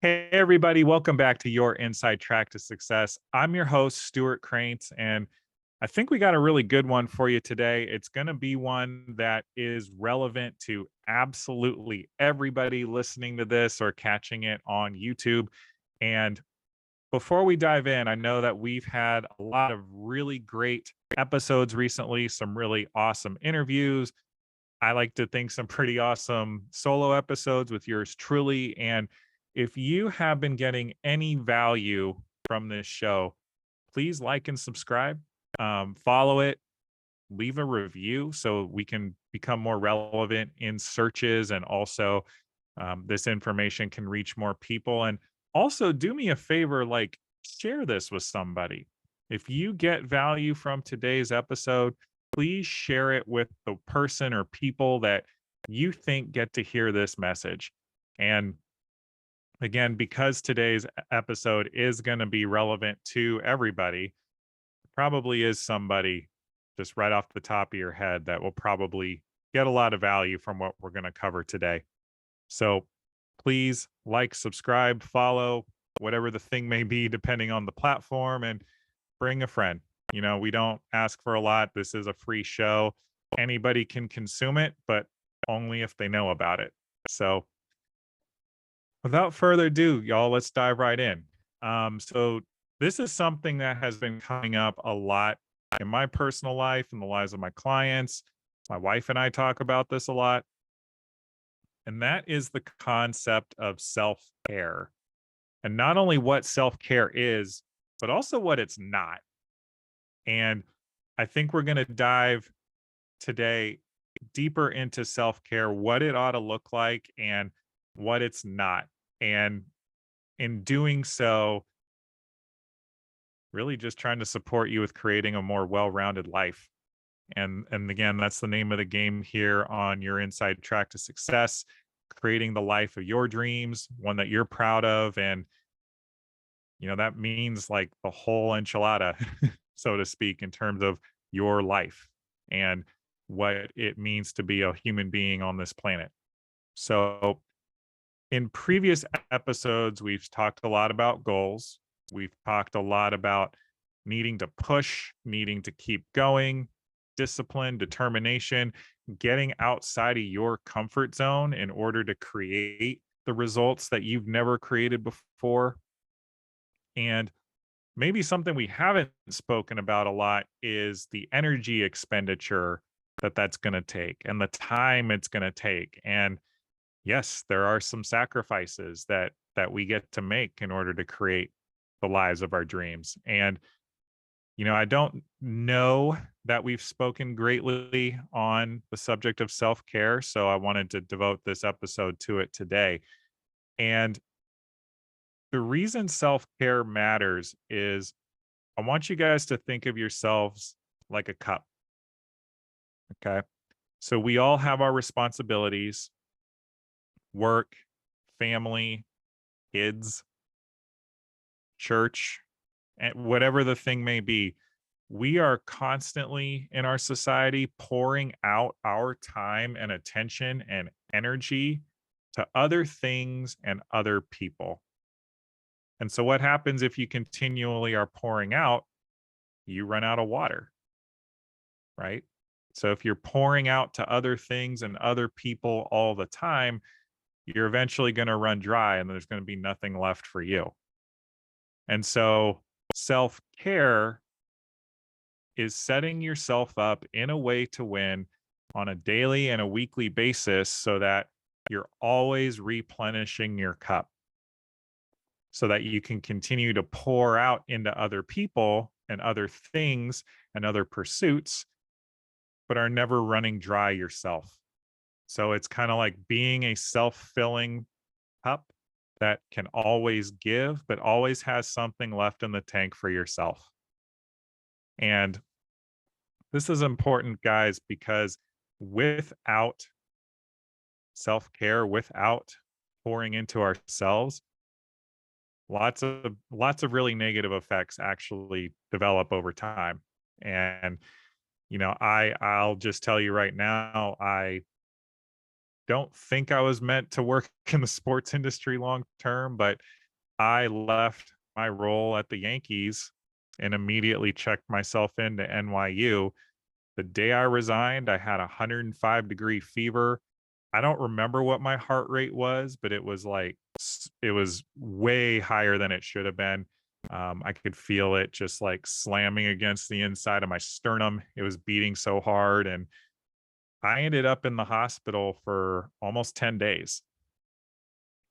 Hey, everybody, welcome back to Your Inside Track to Success. I'm your host, Stewart Kraintz, and I think we got a really good one for you today. It's going to be one that is relevant to absolutely everybody listening to this or catching it on YouTube. And before we dive in, I know that we've had a lot of really great episodes recently, some really awesome interviews. I like to think some pretty awesome solo episodes with yours truly. And if you have been getting any value from this show, please like and subscribe, follow it, leave a review so we can become more relevant in searches. And also, this information can reach more people. And also, do me a favor, like share this with somebody. If you get value from today's episode, please share it with the person or people that you think get to hear this message. And again, because today's episode is going to be relevant to everybody, probably is somebody just right off the top of your head that will probably get a lot of value from what we're going to cover today. So please like, subscribe, follow, whatever the thing may be, depending on the platform, and bring a friend. We don't ask for a lot. This is a free show. Anybody can consume it, but only if they know about it. So without further ado, y'all, let's dive right in. So this is something that has been coming up a lot in my personal life and the lives of my clients. My wife and I talk about this a lot. And that is the concept of self care. And not only what self care is, but also what it's not. And I think we're going to dive today deeper into self care, what it ought to look like, and what it's not. And in doing so, really just trying to support you with creating a more well-rounded life. And again, that's the name of the game here on Your Inside Track to Success, creating the life of your dreams, one that you're proud of. And that means like the whole enchilada, so to speak, in terms of your life and what it means to be a human being on this planet. So in previous episodes, we've talked a lot about goals. We've talked a lot about needing to push, needing to keep going, discipline, determination, getting outside of your comfort zone in order to create the results that you've never created before. And maybe something we haven't spoken about a lot is the energy expenditure that's going to take and the time it's going to take. And yes, there are some sacrifices that we get to make in order to create the lives of our dreams. And I don't know that we've spoken greatly on the subject of self-care, so I wanted to devote this episode to it today. And the reason self-care matters is I want you guys to think of yourselves like a cup, okay? So we all have our responsibilities, work, family, kids, church, and whatever the thing may be. We are constantly in our society pouring out our time and attention and energy to other things and other people. And so, what happens if you continually are pouring out? You run out of water, right? So, if you're pouring out to other things and other people all the time, you're eventually going to run dry and there's going to be nothing left for you. And so, self care is setting yourself up in a way to win on a daily and a weekly basis so that you're always replenishing your cup so that you can continue to pour out into other people and other things and other pursuits, but are never running dry yourself. So it's kind of like being a self filling cup that can always give, but always has something left in the tank for yourself. And this is important, guys, because without self care, without pouring into ourselves, lots of really negative effects actually develop over time. And I'll just tell you right now, I don't think I was meant to work in the sports industry long term, but I left my role at the Yankees and immediately checked myself into NYU. The day I resigned, I had a 105-degree fever. I don't remember what my heart rate was, but it was like it was way higher than it should have been. I could feel it just like slamming against the inside of my sternum. It was beating so hard, and I ended up in the hospital for almost 10 days.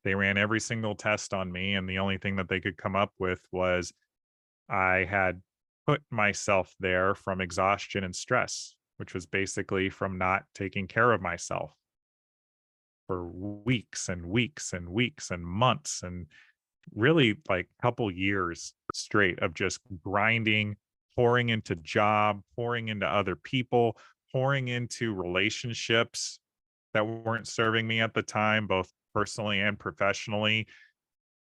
They ran every single test on me, and the only thing that they could come up with was I had put myself there from exhaustion and stress, which was basically from not taking care of myself for weeks and weeks and weeks and months, and really like a couple years straight of just grinding, pouring into job, pouring into other people, pouring into relationships that weren't serving me at the time, both personally and professionally,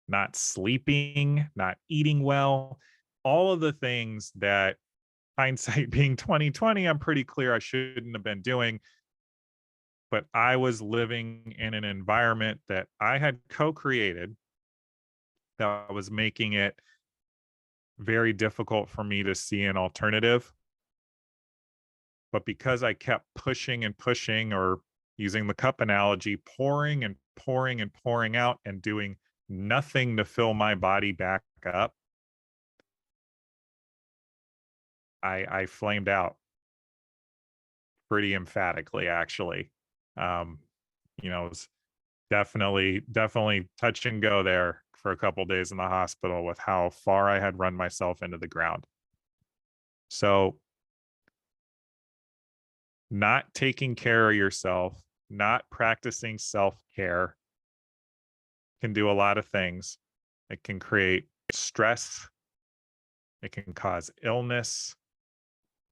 not sleeping, not eating well, all of the things that hindsight being 2020, I'm pretty clear I shouldn't have been doing. But I was living in an environment that I had co-created that was making it very difficult for me to see an alternative. But because I kept pushing and pushing, or using the cup analogy, pouring and pouring and pouring out and doing nothing to fill my body back up, I flamed out pretty emphatically, actually. Um, it was definitely touch and go there for a couple days in the hospital with how far I had run myself into the ground. So, not taking care of yourself, not practicing self-care can do a lot of things. It can create stress, it can cause illness,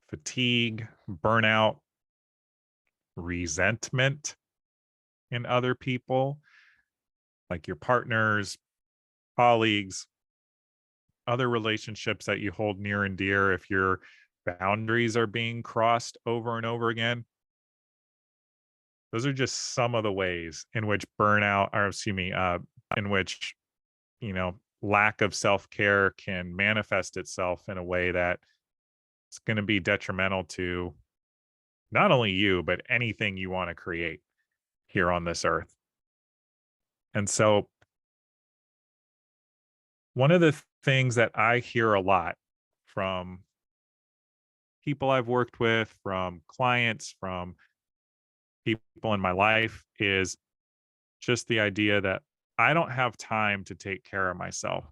fatigue, burnout, resentment in other people, like your partners, colleagues, other relationships that you hold near and dear. If your boundaries are being crossed over and over again, those are just some of the ways in which burnout, or excuse me, in which, lack of self-care can manifest itself in a way that it's going to be detrimental to not only you, but anything you want to create here on this earth. And so, one of the things that I hear a lot from people I've worked with, from clients, from people in my life is just the idea that I don't have time to take care of myself.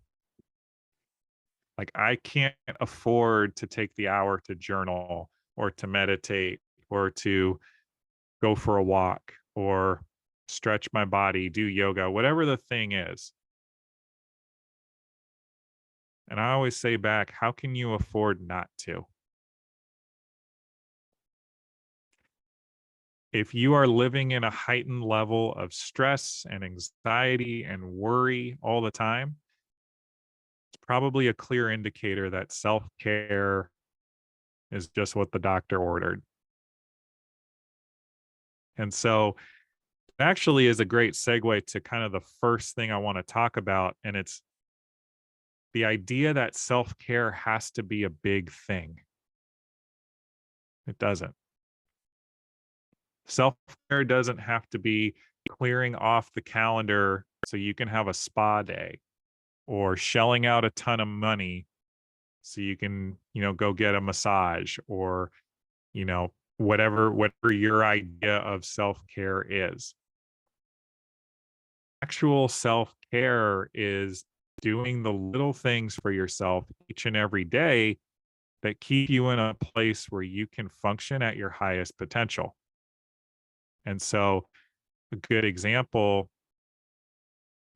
Like, I can't afford to take the hour to journal or to meditate or to go for a walk or stretch my body, do yoga, whatever the thing is. And I always say back, how can you afford not to? If you are living in a heightened level of stress and anxiety and worry all the time, it's probably a clear indicator that self care is just what the doctor ordered. And so, it actually is a great segue to kind of the first thing I want to talk about. And it's the idea that self care has to be a big thing. It doesn't. Self care doesn't have to be clearing off the calendar so you can have a spa day, or shelling out a ton of money so you can, go get a massage, or, whatever your idea of self-care is. Actual self-care is doing the little things for yourself each and every day that keep you in a place where you can function at your highest potential. And so, a good example,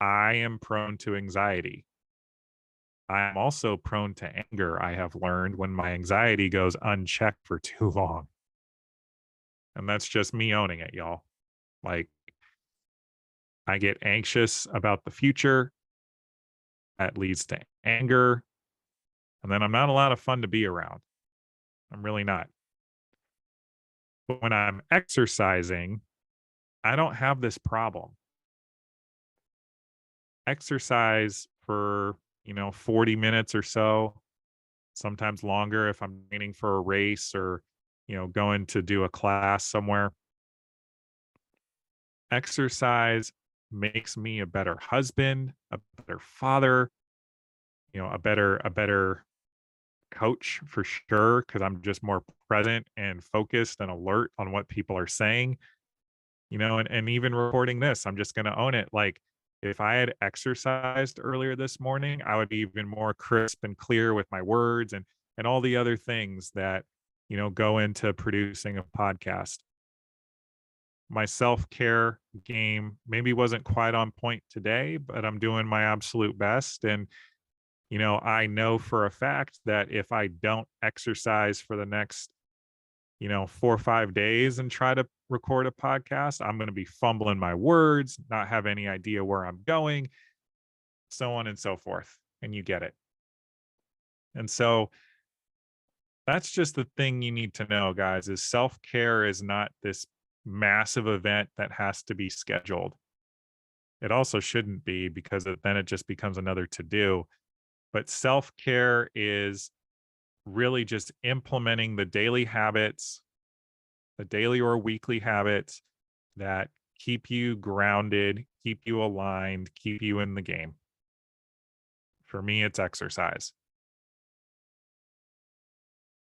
I am prone to anxiety. I'm also prone to anger, I have learned, when my anxiety goes unchecked for too long. And that's just me owning it, y'all. Like, I get anxious about the future. That leads to anger. And then I'm not a lot of fun to be around. I'm really not. But when I'm exercising, I don't have this problem. Exercise for, 40 minutes or so, sometimes longer if I'm training for a race or, going to do a class somewhere. Exercise makes me a better husband, a better father, a better coach for sure because I'm just more present and focused and alert on what people are saying. And even recording this, I'm just going to own it. Like, if I had exercised earlier this morning, I would be even more crisp and clear with my words and all the other things that, go into producing a podcast. My self-care game maybe wasn't quite on point today, but I'm doing my absolute best. And, I know for a fact that if I don't exercise for the next 4 or 5 days and try to record a podcast, I'm going to be fumbling my words, not have any idea where I'm going, so on and so forth. And you get it. And so that's just the thing you need to know, guys, is self-care is not this massive event that has to be scheduled. It also shouldn't be because then it just becomes another to do. But self-care is really just implementing the daily habits, the daily or weekly habits that keep you grounded, keep you aligned, keep you in the game. For me, it's exercise.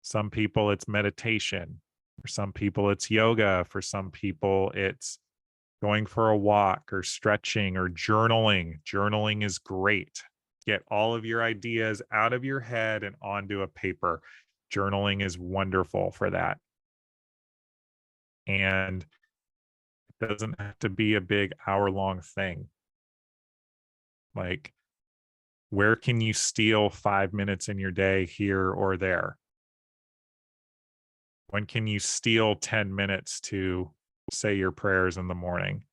Some people, it's meditation. For some people, it's yoga. For some people, it's going for a walk or stretching or journaling. Journaling is great. Get all of your ideas out of your head and onto a paper. Journaling is wonderful for that. And it doesn't have to be a big hour-long thing. Like, where can you steal 5 minutes in your day here or there? When can you steal 10 minutes to say your prayers in the morning?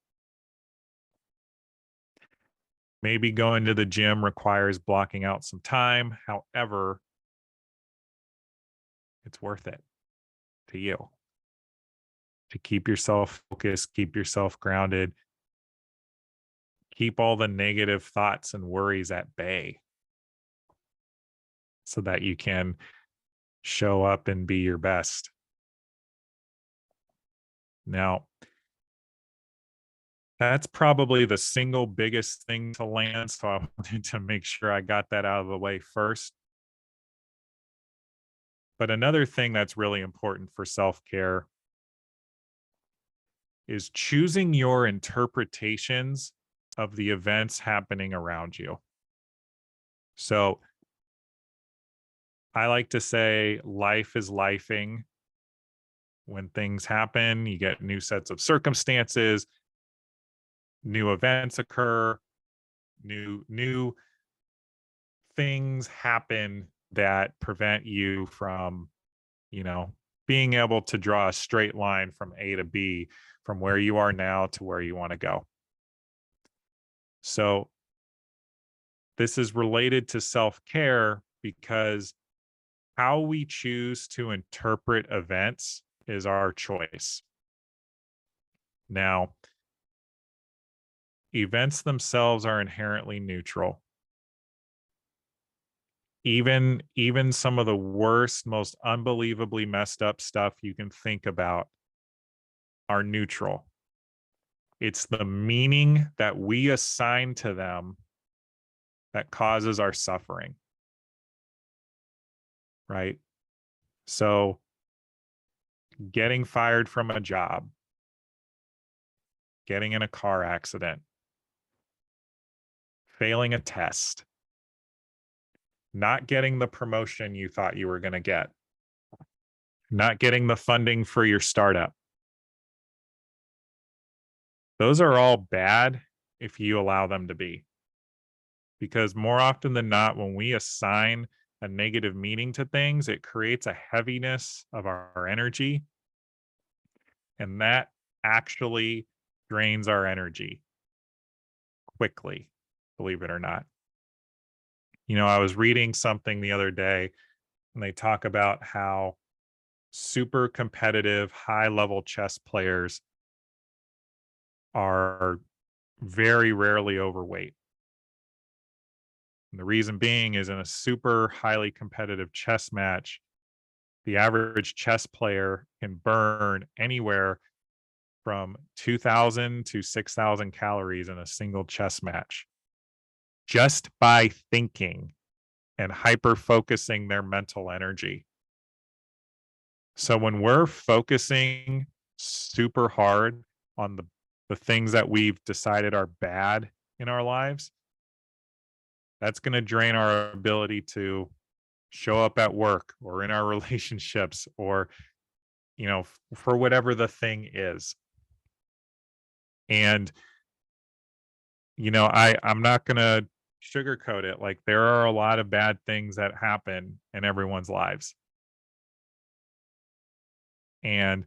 Maybe going to the gym requires blocking out some time. However, it's worth it to you to keep yourself focused, keep yourself grounded, keep all the negative thoughts and worries at bay so that you can show up and be your best. Now, that's probably the single biggest thing to land. So I wanted to make sure I got that out of the way first. But another thing that's really important for self care is choosing your interpretations of the events happening around you. So I like to say life is lifing. When things happen, you get new sets of circumstances, new events occur, new things happen that prevent you from, you know, being able to draw a straight line from A to B, from where you are now to where you want to go. So this is related to self-care because how we choose to interpret events is our choice. Now, events themselves are inherently neutral. Even some of the worst, most unbelievably messed up stuff you can think about are neutral. It's the meaning that we assign to them that causes our suffering, right? So, getting fired from a job, getting in a car accident, failing a test, not getting the promotion you thought you were going to get, not getting the funding for your startup. Those are all bad if you allow them to be. Because more often than not, when we assign a negative meaning to things, it creates a heaviness of our energy. And that actually drains our energy quickly, believe it or not. I was reading something the other day and they talk about how super competitive, high level chess players are very rarely overweight. And the reason being is in a super highly competitive chess match, the average chess player can burn anywhere from 2,000 to 6,000 calories in a single chess match just by thinking and hyper focusing their mental energy. So when we're focusing super hard on the things that we've decided are bad in our lives, that's going to drain our ability to show up at work or in our relationships or, for whatever the thing is. And, I'm not going to sugarcoat it. Like there are a lot of bad things that happen in everyone's lives. And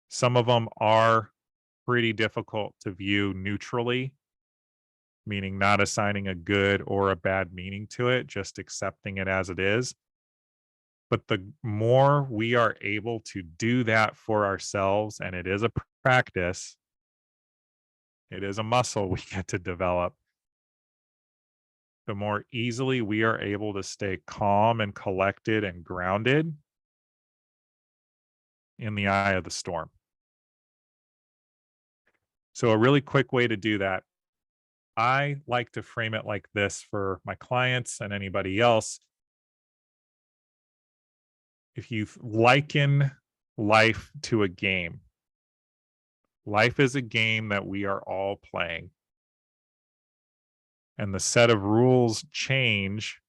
some of them are pretty difficult to view neutrally, meaning not assigning a good or a bad meaning to it, just accepting it as it is. But the more we are able to do that for ourselves, and it is a practice, it is a muscle we get to develop, the more easily we are able to stay calm and collected and grounded in the eye of the storm. So, a really quick way to do that, I like to frame it like this for my clients and anybody else. If you liken life to a game, life is a game that we are all playing. And the set of rules change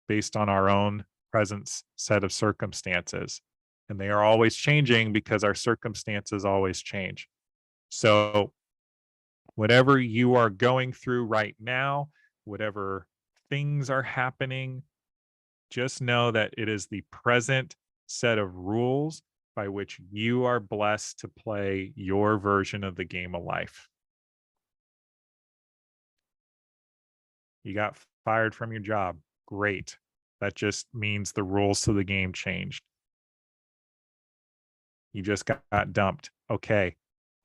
based on our own present set of circumstances. And they are always changing because our circumstances always change. So, whatever you are going through right now, whatever things are happening, just know that it is the present set of rules by which you are blessed to play your version of the game of life. You got fired from your job. Great. That just means the rules to the game changed. You just got dumped. Okay.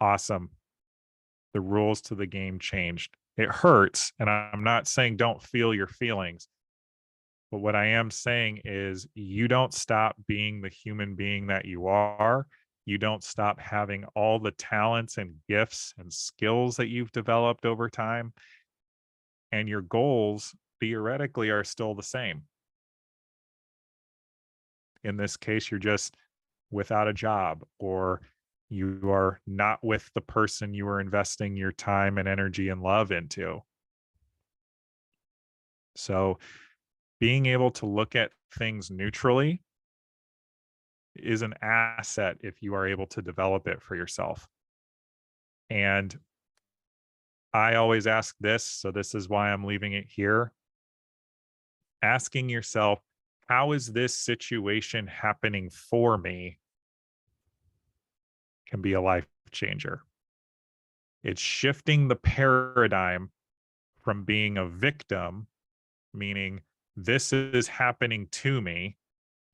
Awesome. The rules to the game changed. It hurts. And I'm not saying don't feel your feelings. But what I am saying is you don't stop being the human being that you are. You don't stop having all the talents and gifts and skills that you've developed over time. And your goals theoretically are still the same. In this case, you're just without a job or you are not with the person you are investing your time and energy and love into. So, being able to look at things neutrally is an asset if you are able to develop it for yourself. And I always ask this, so this is why I'm leaving it here. Asking yourself, how is this situation happening for me can be a life changer. It's shifting the paradigm from being a victim, meaning this is happening to me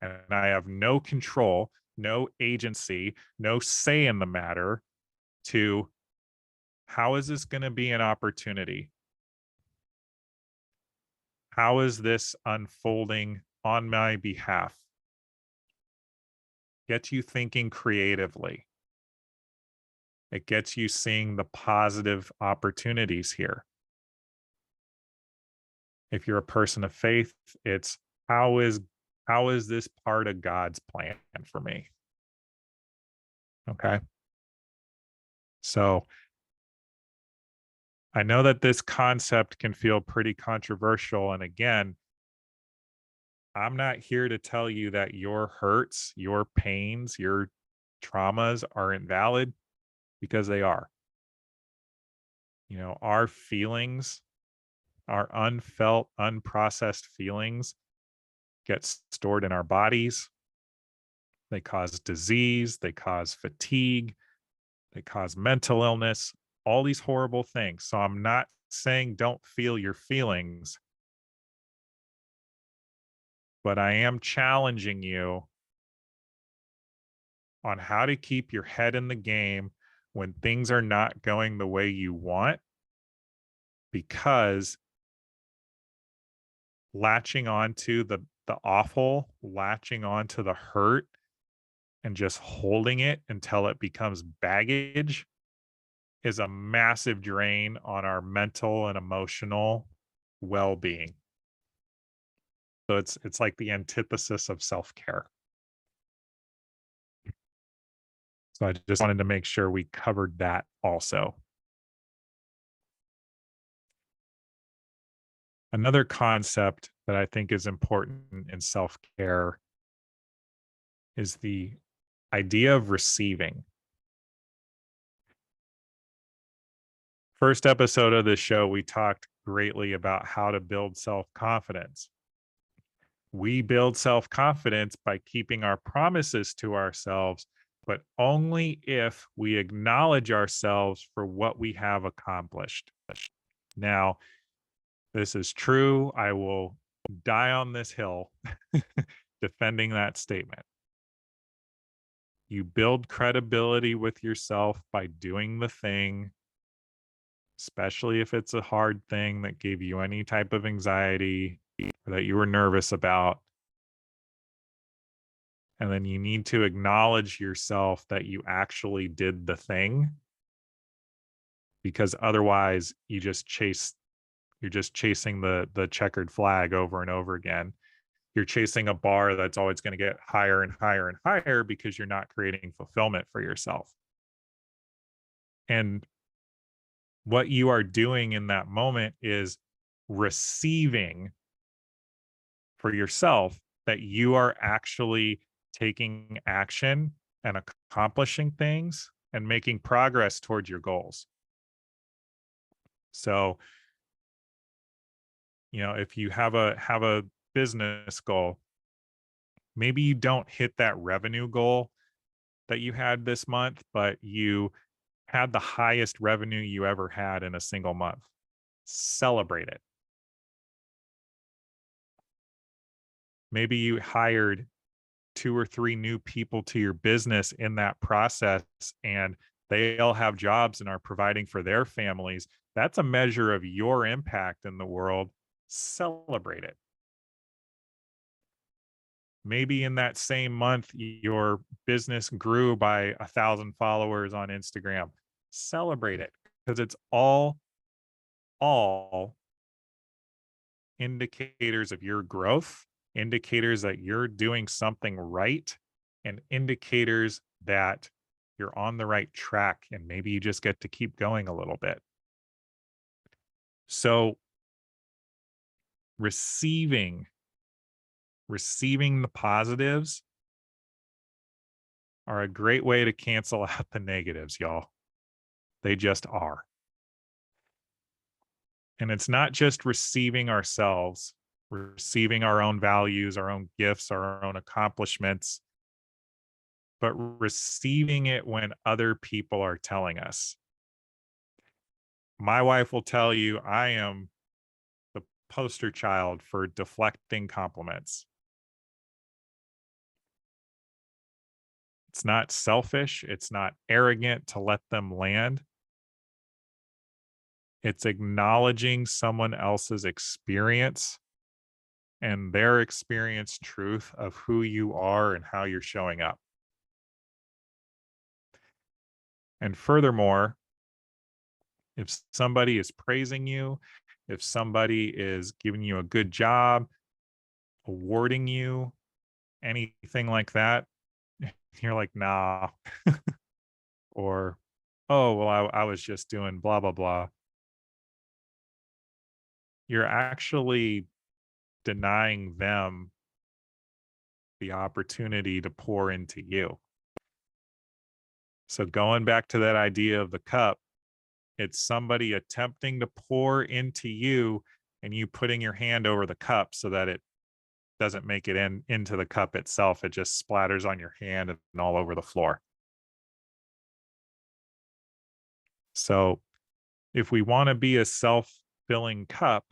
and I have no control, no agency, no say in the matter, to how is this going to be an opportunity? How is this unfolding on my behalf? Gets you thinking creatively. It gets you seeing the positive opportunities here. If you're a person of faith, it's how is how is this part of God's plan for me? Okay. So I know that this concept can feel pretty controversial. And again, I'm not here to tell you that your hurts, your pains, your traumas are invalid because they are. Our feelings, our unfelt, unprocessed feelings get stored in our bodies. They cause disease, they cause fatigue, they cause mental illness, all these horrible things. So I'm not saying don't feel your feelings, but I am challenging you on how to keep your head in the game when things are not going the way you want, because latching onto the awful, latching onto the hurt and just holding it until it becomes baggage is a massive drain on our mental and emotional well-being. So it's like the antithesis of self-care. So I just wanted to make sure we covered that also. Another concept that I think is important in self-care is the idea of receiving. First episode of this show, we talked greatly about how to build self-confidence. We build self-confidence by keeping our promises to ourselves, but only if we acknowledge ourselves for what we have accomplished. Now, this is true. I will die on this hill defending that statement. You build credibility with yourself by doing the thing, especially if it's a hard thing that gave you any type of anxiety or that you were nervous about. And then you need to acknowledge yourself that you actually did the thing, because otherwise you're just chasing the checkered flag over and over again. You're chasing a bar that's always going to get higher and higher and higher because you're not creating fulfillment for yourself. And what you are doing in that moment is receiving for yourself that you are actually taking action and accomplishing things and making progress towards your goals. So, if you have a business goal, maybe you don't hit that revenue goal that you had this month, but you had the highest revenue you ever had in a single month. Celebrate it. Maybe you hired 2 or 3 new people to your business in that process, and they all have jobs and are providing for their families. That's a measure of your impact in the world. Celebrate it. Maybe in that same month, your business grew by 1,000 followers on Instagram. Celebrate it, because it's all indicators of your growth, indicators that you're doing something right, and indicators that you're on the right track. And maybe you just get to keep going a little bit. So receiving the positives are a great way to cancel out the negatives, y'all. They just are. And it's not just receiving ourselves, receiving our own values, our own gifts, our own accomplishments, but receiving it when other people are telling us. My wife will tell you I am the poster child for deflecting compliments. It's not selfish. It's not arrogant to let them land. It's acknowledging someone else's experience and their experience truth of who you are and how you're showing up. And furthermore, if somebody is praising you, if somebody is giving you a good job, awarding you, anything like that, you're like, nah. Or, oh, well, I was just doing blah, blah, blah. You're actually denying them the opportunity to pour into you. So going back to that idea of the cup, it's somebody attempting to pour into you and you putting your hand over the cup so that it doesn't make it into the cup itself. It just splatters on your hand and all over the floor. So if we want to be a self-filling cup,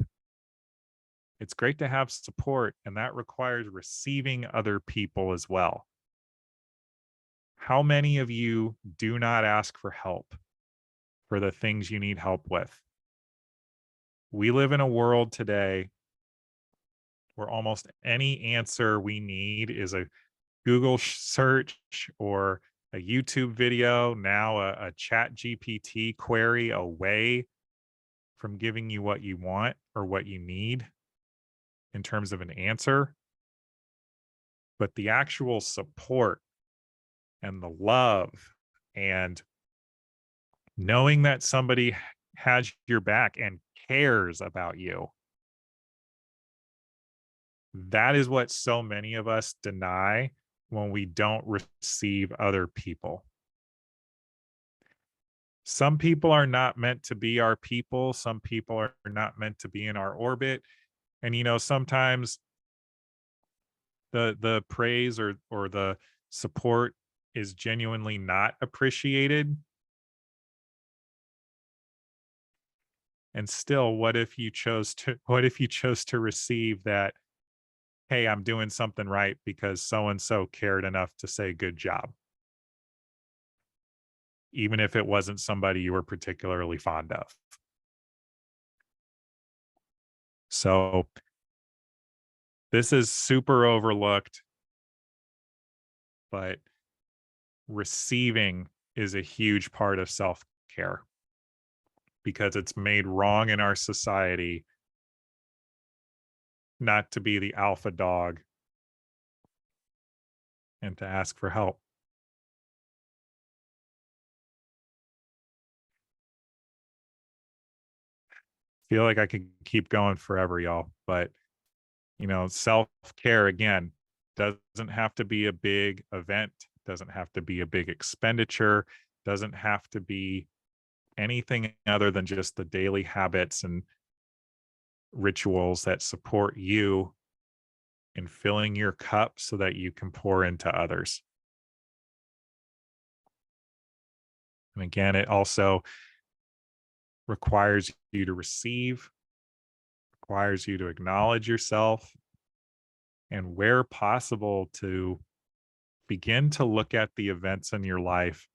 it's great to have support, and that requires receiving other people as well. How many of you do not ask for help for the things you need help with? We live in a world today where almost any answer we need is a Google search or a YouTube video, now a chat GPT query away from giving you what you want or what you need in terms of an answer. But the actual support and the love and knowing that somebody has your back and cares about you, that is what so many of us deny when we don't receive other people. Some people are not meant to be our people. Some people are not meant to be in our orbit. And sometimes the praise or the support is genuinely not appreciated. And still, what if you chose to receive that, hey, I'm doing something right because so and so cared enough to say good job, even if it wasn't somebody you were particularly fond of. So this is super overlooked, but receiving is a huge part of self-care because it's made wrong in our society not to be the alpha dog and to ask for help. Feel like I could keep going forever, y'all, but self-care again doesn't have to be a big event, doesn't have to be a big expenditure, doesn't have to be anything other than just the daily habits and rituals that support you in filling your cup so that you can pour into others. And again, it also requires you to receive, requires you to acknowledge yourself, and where possible to begin to look at the events in your life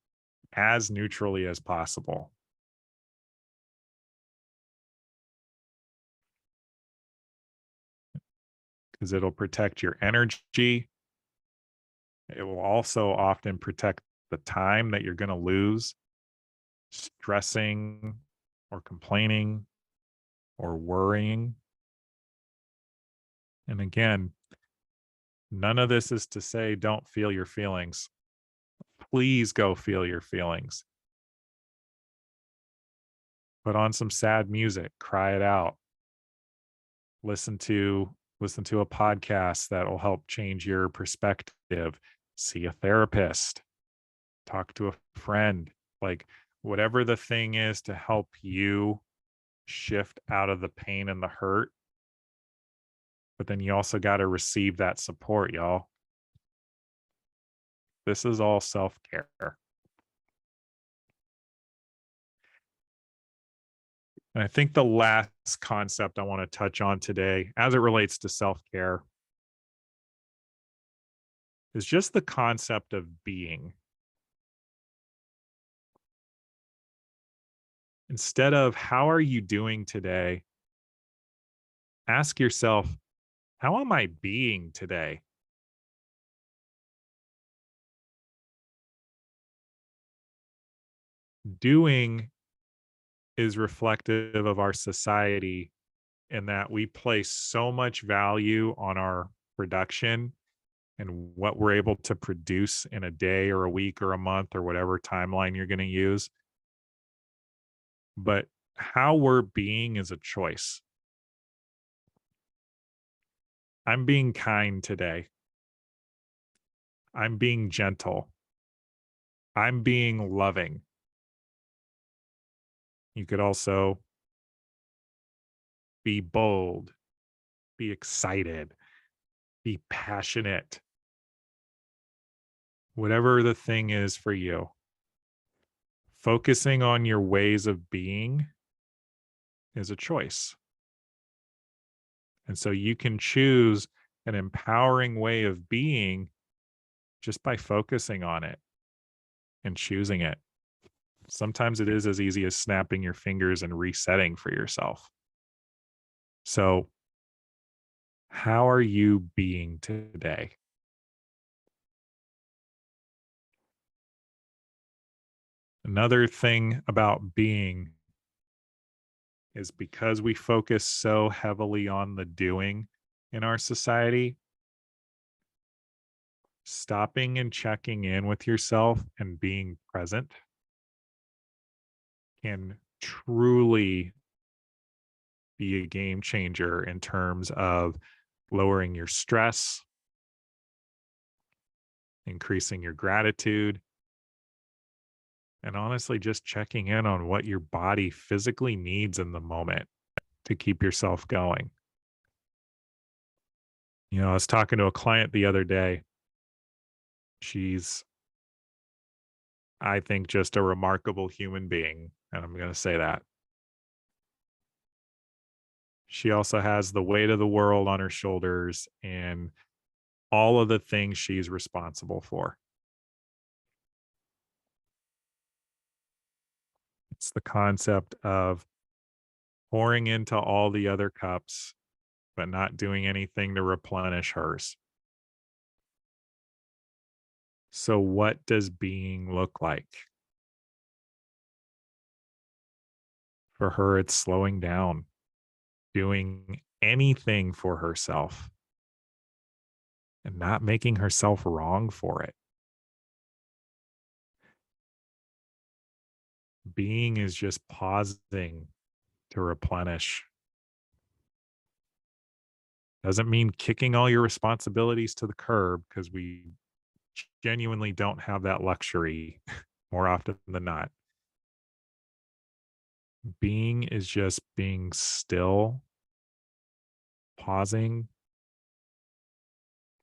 as neutrally as possible. Because it'll protect your energy. It will also often protect the time that you're going to lose stressing or complaining or worrying. And again, none of this is to say don't feel your feelings. Please go feel your feelings. Put on some sad music, cry it out. Listen to a podcast that will help change your perspective. See a therapist, talk to a friend, like whatever the thing is to help you shift out of the pain and the hurt. But then you also got to receive that support, y'all. This is all self-care. And I think the last concept I want to touch on today, as it relates to self-care, is just the concept of being. Instead of how are you doing today, ask yourself, how am I being today? Doing is reflective of our society in that we place so much value on our production and what we're able to produce in a day or a week or a month or whatever timeline you're going to use. But how we're being is a choice. I'm being kind today. I'm being gentle. I'm being loving. You could also be bold, be excited, be passionate. Whatever the thing is for you, focusing on your ways of being is a choice. And so you can choose an empowering way of being just by focusing on it. and choosing it. Sometimes it is as easy as snapping your fingers and resetting for yourself. So, how are you being today? Another thing about being is because we focus so heavily on the doing in our society, stopping and checking in with yourself and being present can truly be a game changer in terms of lowering your stress, increasing your gratitude, and honestly, just checking in on what your body physically needs in the moment to keep yourself going. I was talking to a client the other day. She's, I think, just a remarkable human being. And I'm going to say that. She also has the weight of the world on her shoulders and all of the things she's responsible for. It's the concept of pouring into all the other cups, but not doing anything to replenish hers. So, what does being look like? For her, it's slowing down, doing anything for herself, and not making herself wrong for it. Being is just pausing to replenish. Doesn't mean kicking all your responsibilities to the curb because we genuinely don't have that luxury more often than not. Being is just being still, pausing,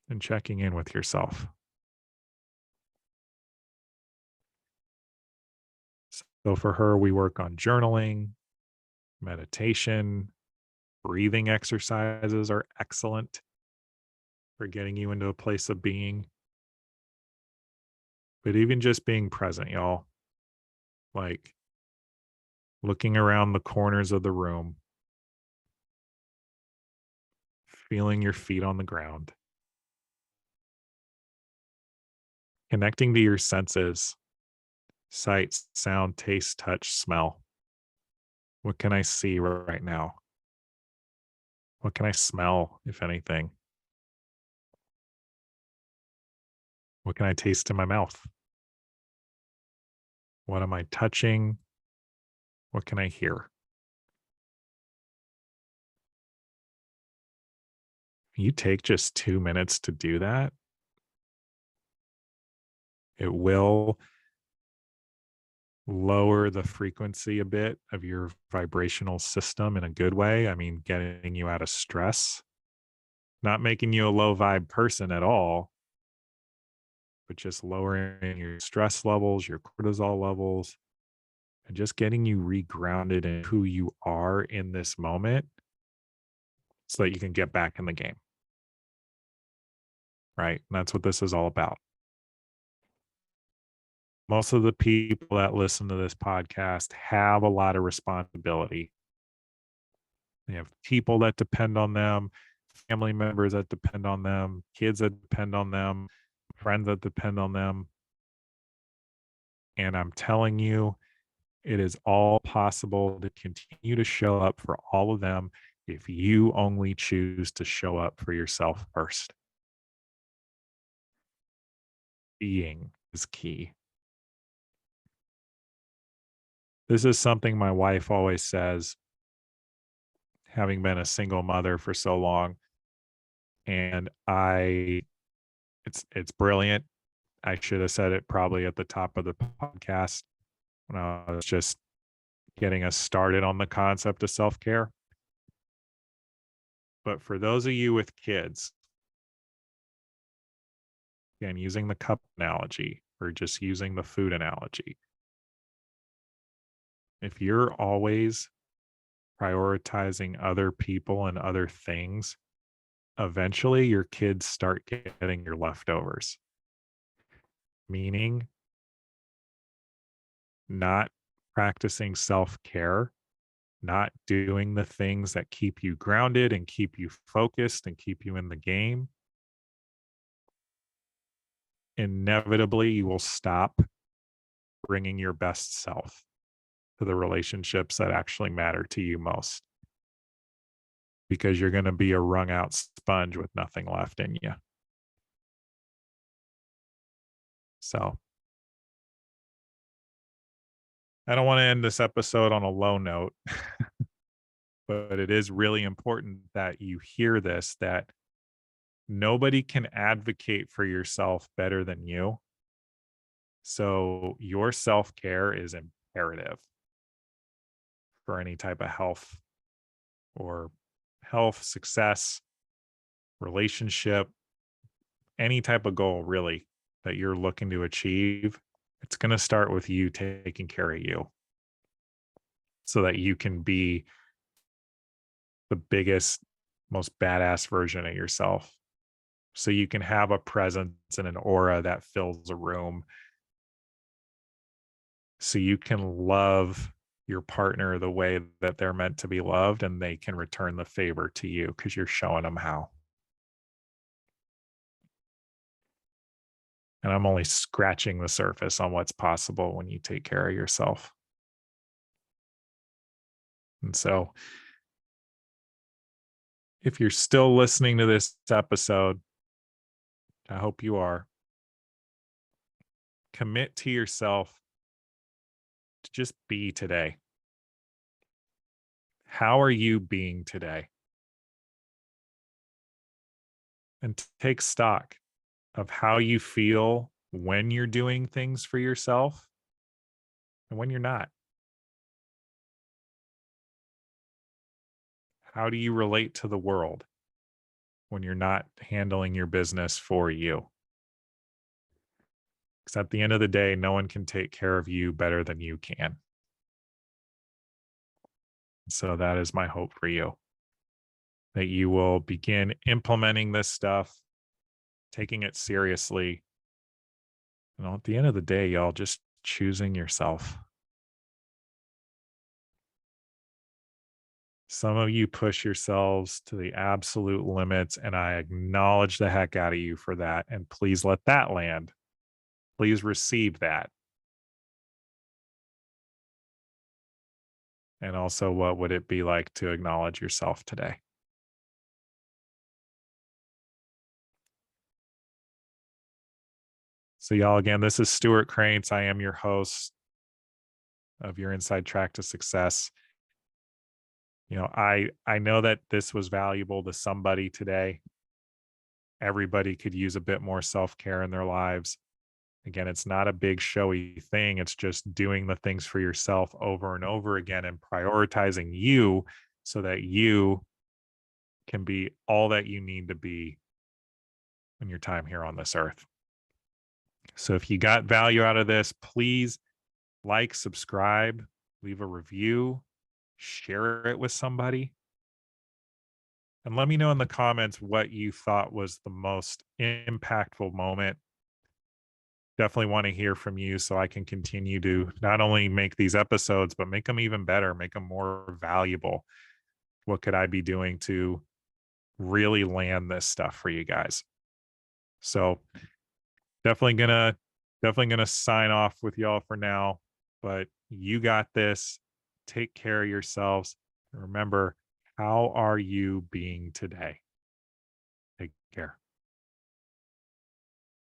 and checking in with yourself. So for her, we work on journaling, meditation, breathing exercises are excellent for getting you into a place of being. But even just being present, y'all, like looking around the corners of the room, feeling your feet on the ground, connecting to your senses, sight, sound, taste, touch, smell. What can I see right now? What can I smell, if anything? What can I taste in my mouth? What am I touching? What can I hear? You take just 2 minutes to do that, it will lower the frequency a bit of your vibrational system in a good way. I mean, getting you out of stress, not making you a low vibe person at all, but just lowering your stress levels, your cortisol levels, and just getting you regrounded in who you are in this moment so that you can get back in the game. Right. And that's what this is all about. Most of the people that listen to this podcast have a lot of responsibility. They have people that depend on them, family members that depend on them, kids that depend on them, friends that depend on them. And I'm telling you, it is all possible to continue to show up for all of them if you only choose to show up for yourself first. Being is key. This is something my wife always says, having been a single mother for so long. And it's brilliant. I should have said it probably at the top of the podcast when I was just getting us started on the concept of self care. But for those of you with kids, again, using the cup analogy or just using the food analogy, if you're always prioritizing other people and other things, eventually your kids start getting your leftovers. Meaning not practicing self-care, not doing the things that keep you grounded and keep you focused and keep you in the game, inevitably you will stop bringing your best self to the relationships that actually matter to you most, because you're going to be a wrung out sponge with nothing left in you. So I don't want to end this episode on a low note, but it is really important that you hear this, that nobody can advocate for yourself better than you. So your self-care is imperative for any type of or success, relationship, any type of goal really that you're looking to achieve. It's going to start with you taking care of you so that you can be the biggest, most badass version of yourself. So you can have a presence and an aura that fills a room. So you can love your partner the way that they're meant to be loved, and they can return the favor to you because you're showing them how. And I'm only scratching the surface on what's possible when you take care of yourself. And so if you're still listening to this episode, I hope you are, commit to yourself to just be today. How are you being today? And take stock of how you feel when you're doing things for yourself and when you're not. How do you relate to the world when you're not handling your business for you? Because at the end of the day, no one can take care of you better than you can. So that is my hope for you, that you will begin implementing this stuff, taking it seriously. At the end of the day, y'all, just choosing yourself. Some of you push yourselves to the absolute limits, and I acknowledge the heck out of you for that. And please let that land. Please receive that. And also, what would it be like to acknowledge yourself today? So, y'all, again, this is Stewart Kraintz. I am your host of your Inside Track to Success. I know that this was valuable to somebody today. Everybody could use a bit more self-care in their lives. Again, it's not a big showy thing. It's just doing the things for yourself over and over again and prioritizing you so that you can be all that you need to be in your time here on this earth. So if you got value out of this, please like, subscribe, leave a review, share it with somebody. And let me know in the comments what you thought was the most impactful moment. Definitely want to hear from you so I can continue to not only make these episodes, but make them even better, make them more valuable. What could I be doing to really land this stuff for you guys? So definitely gonna sign off with y'all for now, but you got this. Take care of yourselves. Remember, how are you being today? Take care.